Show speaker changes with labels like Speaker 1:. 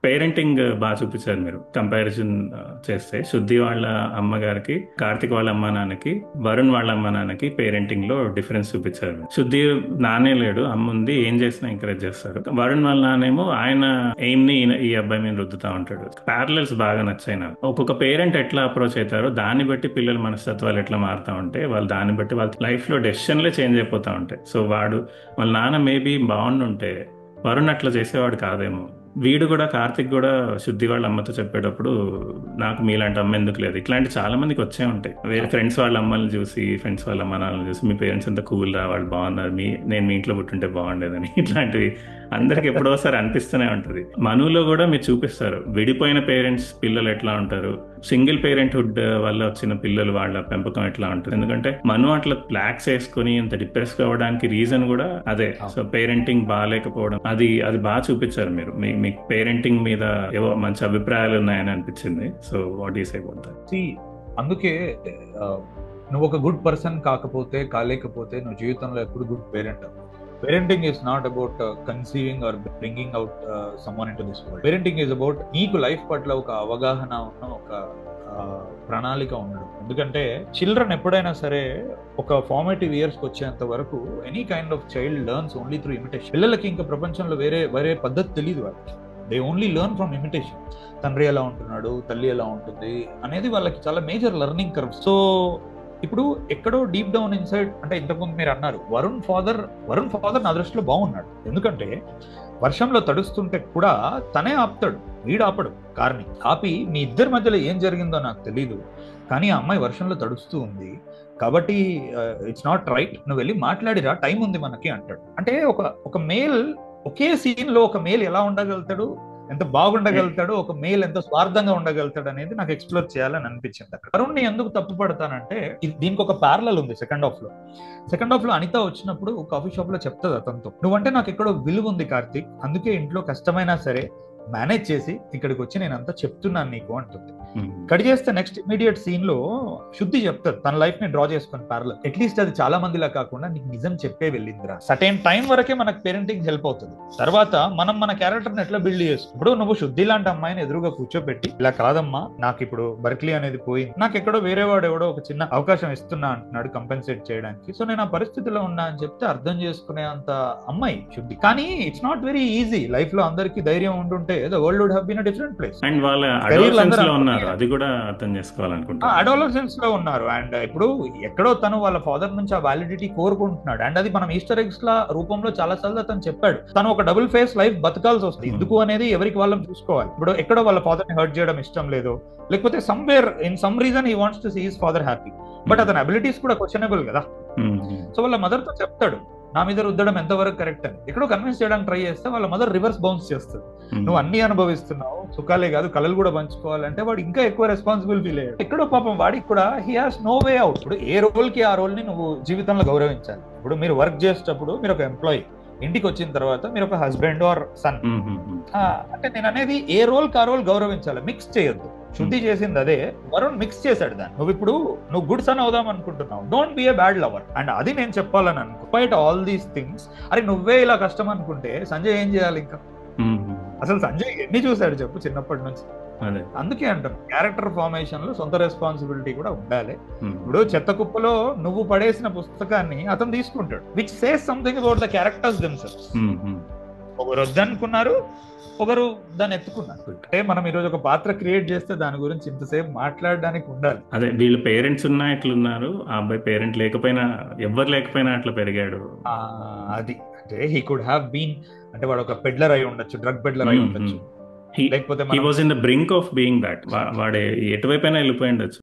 Speaker 1: Parenting బాగా చూపించారు మీరు కంపారిజన్ చేస్తే. శుద్ధి వాళ్ళ అమ్మగారికి, కార్తిక్ వాళ్ళ అమ్మ నాన్నకి, వరుణ్ వాళ్ళ అమ్మ నాన్నకి పేరెంటింగ్ లో డిఫరెన్స్ చూపించారు మీరు. శుద్ధి నాన్నే లేడు, అమ్మ ఉంది, ఏం చేసినా ఎంకరేజ్ చేస్తారు. వరుణ్ వాళ్ళ నాన్నేమో ఆయన ఎయిమ్ ని ఈ అబ్బాయి మీద రుద్దుతా ఉంటాడు. ప్యారలల్స్ బాగా నచ్చాయి నాకు. ఒక్కొక్క పేరెంట్ ఎట్లా అప్రోచ్ అవుతారో దాన్ని బట్టి పిల్లల మనస్తత్వాలు ఎట్లా మారుతా ఉంటే వాళ్ళు దాన్ని బట్టి వాళ్ళ లైఫ్ లో డెసిషన్లే చేంజ్ అయిపోతా ఉంటాయి. సో వాళ్ళ నాన్న మేబీ బాగుండుంటే వరుణ్ అట్లా చేసేవాడు కాదేమో. వీడు కూడా, కార్తిక్ కూడా శుద్ధి వాళ్ళ అమ్మతో చెప్పేటప్పుడు నాకు మీలాంటి అమ్మ ఎందుకు లేదు, ఇట్లాంటి చాలా మందికి వచ్చే ఉంటాయి. వేరే ఫ్రెండ్స్ వాళ్ళ అమ్మల్ని చూసి, ఫ్రెండ్స్ వాళ్ళ అమ్మ నాన్నలు చూసి, మీ పేరెంట్స్ ఎంత కూల్ రా, వాళ్ళు బాగున్నారు, నేను మీ ఇంట్లో పుట్టుంటే బాగుండేదని, ఇట్లాంటివి అందరికి ఎప్పుడోసారి అనిపిస్తూనే ఉంటుంది. మనులో కూడా మీరు చూపిస్తారు విడిపోయిన పేరెంట్స్ పిల్లలు ఎట్లా ఉంటారు, సింగిల్ పేరెంట్హుడ్ వల్ల వచ్చిన పిల్లలు వాళ్ళ పెంపకం ఎట్లా ఉంటుంది. ఎందుకంటే మను అట్లా బ్లాక్స్ వేసుకుని ఇంత డిప్రెస్ కావడానికి రీజన్ కూడా అదే. సో పేరెంటింగ్ బాగాలేకపోవడం, అది బాగా చూపించారు మీరు. మీ పేరెంటింగ్ మీద ఏవో మంచి అభిప్రాయాలు ఉన్నాయని అనిపించింది. So what is about that?
Speaker 2: అందుకే నువ్వు ఒక గుడ్ పర్సన్ కాలేకపోతే నువ్వు జీవితంలో ఎప్పుడు good parent. Parenting is not about conceiving or bringing out someone into this world. Parenting is about నీకు లైఫ్ పట్ల ఒక అవగాహన ఉన్న, ఒక ప్రణాళిక ఉండడం. ఎందుకంటే చిల్డ్రన్ ఎప్పుడైనా సరే ఒక ఫార్మేటివ్ ఇయర్స్కి వచ్చేంత వరకు any kind of child learns only through imitation. పిల్లలకి ఇంకా ప్రపంచంలో వేరే పద్ధతి తెలియదు వాళ్ళకి. They only learn from imitation. తండ్రి ఎలా ఉంటున్నాడు, తల్లి ఎలా ఉంటుంది అనేది వాళ్ళకి చాలా మేజర్ లెర్నింగ్ కర్వ్. సో ఇప్పుడు ఎక్కడో డీప్ డౌన్ ఇన్సైడ్, అంటే ఇంతకుముందు మీరు అన్నారు వరుణ్ ఫాదర్ నా దృష్టిలో బాగున్నాడు. ఎందుకంటే వర్షంలో తడుస్తుంటే కూడా తనే ఆపుతాడు, వీడు ఆపడు. కార్ని ఆపి మీ ఇద్దరి మధ్యలో ఏం జరిగిందో నాకు తెలీదు, కానీ ఆ అమ్మాయి వర్షంలో తడుస్తూ ఉంది కాబట్టి ఇట్స్ నాట్ రైట్, నువ్వు వెళ్ళి మాట్లాడిరా, టైం ఉంది మనకి అంటాడు. అంటే ఒక మేల్, ఒకే సీన్ లో ఒక మేల్ ఎలా ఉండగలుగుతాడు, ఎంత బాగుండగలుగుతాడు, ఒక మేల్ ఎంత స్వార్థంగా ఉండగలుగుతాడు అనేది నాకు ఎక్స్ప్లోర్ చేయాలని అనిపించింది. అక్కడ వరుణ్ని ఎందుకు తప్పు పడతానంటే దీనికి ఒక ప్యారలల్ ఉంది. సెకండ్ హాఫ్ లో అనిత వచ్చినప్పుడు కాఫీ షాప్ లో చెప్తుంది అతనితో, నువ్వంటే నాకు ఎక్కడో విలువ ఉంది కార్తీక్, అందుకే ఇంట్లో కష్టమైనా సరే మేనేజ్ చేసి ఇక్కడికి వచ్చి నేను అంతా చెప్తున్నాను నీకు అంటుంది. కట్ చేస్తే నెక్స్ట్ ఇమీడియట్ సీన్ లో శుద్ధి చెప్తారు తన లైఫ్ ని డ్రా చేసుకుని ప్యారలల్. అట్లీస్ట్ అది చాలా మందిలా కాకుండా నీకు నిజం చెప్పే వెళ్ళిందిరా, సర్టెన్ టైం వరకే మనకు పేరెంటింగ్ హెల్ప్ అవుతుంది. తర్వాత మనం మన క్యారెక్టర్ ని ఎట్లా బిల్డ్ చేస్తాం. ఇప్పుడు నువ్వు శుద్ధి లాంటి అమ్మాయిని ఎదురుగా కూర్చోబెట్టి, ఇలా కాదమ్మా నాకు ఇప్పుడు బర్క్లీ అనేది పోయింది, నాకు ఎక్కడో వేరే వాడు ఎవడో ఒక చిన్న అవకాశం ఇస్తున్నా అంటున్నాడు కంపెన్సేట్ చేయడానికి, సో నేను ఆ పరిస్థితిలో ఉన్నా అని చెప్తే అర్థం చేసుకునే అంత అమ్మాయి శుద్ధి. కానీ it's not very easy. Life లో అందరికీ ధైర్యం ఉండుంటే the world would have been a different place.
Speaker 1: And వాళ్ళ అడోలసెన్స్ లో ఉన్నారు, అది కూడా అర్థం చేసుకోవాలనుకుంటా.
Speaker 2: అడోలసెన్స్ లో ఉన్నారు. అండ్ ఇప్పుడు ఎక్కడో తను వాళ్ళ ఫాదర్ నుంచి ఆ వ్యాలిడిటీ కోరుకుంటున్నాడు. అండ్ అది మనం ఈస్టర్ ఎగ్స్ ల రూపంలో చాలా సార్లు తను చెప్పాడు, తను ఒక డబుల్ ఫేస్ లైఫ్ బతకాల్సి వస్తుంది. ఎందుకు అనేది ఎవరికి వాళ్ళని చూసుకోవాలి. ఇప్పుడు ఎక్కడో వాళ్ళ ఫాదర్ ని హర్ట్ చేయడం ఇష్టం లేదు, లేకపోతే somewhere in some reason he wants to see his father happy, but అతని అబిలిటీస్ కూడా క్వశ్చనబుల్ కదా. సో వాళ్ళ మదర్ తో చెప్తాడు నా మీద రుద్దడం ఎంతవరకు కరెక్ట్ అని. ఎక్కడో కన్విన్స్ చేయడానికి ట్రై చేస్తే వాళ్ళ మదర్ రివర్స్ బౌన్స్ చేస్తుంది, నువ్వు అన్ని అనుభవిస్తున్నావు, సుఖాలే కాదు కళలు కూడా పంచుకోవాలంటే వాడు ఇంకా ఎక్కువ రెస్పాన్సిబుల్ ఫీల్ అయ్యాడు. ఎక్కడో పాపం వాడికి కూడా he has no way out. ఇప్పుడు ఏ రోల్ కి ఆ రోల్ ని నువ్వు జీవితంలో గౌరవించాలి. ఇప్పుడు మీరు వర్క్ చేసేటప్పుడు మీరు ఒక ఎంప్లాయీ, ఇంటికి వచ్చిన తర్వాత మీరు ఒక హస్బెండ్ ఆర్ సన్, అంటే నేను అనేది ఏ రోల్ కి ఆ రోల్ గౌరవించాలి, మిక్స్ చేయొద్దు. శుద్ధి చేసింది అదే, వరుణ్ మిక్స్ చేశాడు దాన్ని. నువ్వు గుడ్ సన్ అవుదాం అనుకుంటున్నావు, don't be A bad lover. And అది నేను చెప్పాలని అనుకో. బయట ఆల్ దీస్ థింగ్స్, అరే నువ్వే ఇలా కష్టం అనుకుంటే సంజయ్ ఏం చేయాలి ఇంకా? అసలు సంజయ్ ఎన్ని చూశాడు చెప్పు చిన్నప్పటి నుంచి. అందుకే అంటాను క్యారెక్టర్ ఫార్మేషన్ లో సొంత రెస్పాన్సిబిలిటీ కూడా ఉండాలి. ఇప్పుడు చెత్త కుప్పలో నువ్వు పడేసిన పుస్తకాన్ని అతను తీసుకుంటాడు, which says something about the characters themselves. ఒకరు వద్దనుకున్నారు, ఒకరు దాన్ని ఎత్తుకున్నారు. అంటే మనం ఈ రోజు ఒక పాత్ర క్రియేట్ చేస్తే దాని గురించి ఇంతసేపు మాట్లాడడానికి ఉండాలి.
Speaker 1: అదే వీళ్ళు పేరెంట్స్ ఉన్నా ఎట్లున్నారు, ఆ అబ్బాయి పేరెంట్ లేకపోయినా, ఎవ్వరు లేకపోయినా అట్లా పెరిగాడు.
Speaker 2: అది అంటే హీ కుడ్ హ్యావ్ బీన్, అంటే వాడు ఒక పెడ్లర్ అయి ఉండొచ్చు, డ్రగ్ పెడ్లర్ అయి ఉండొచ్చు, లేకపోతే
Speaker 1: he was in the brink of being that. వాడే ఎటువైపైనా వెళ్ళిపోయి ఉండొచ్చు.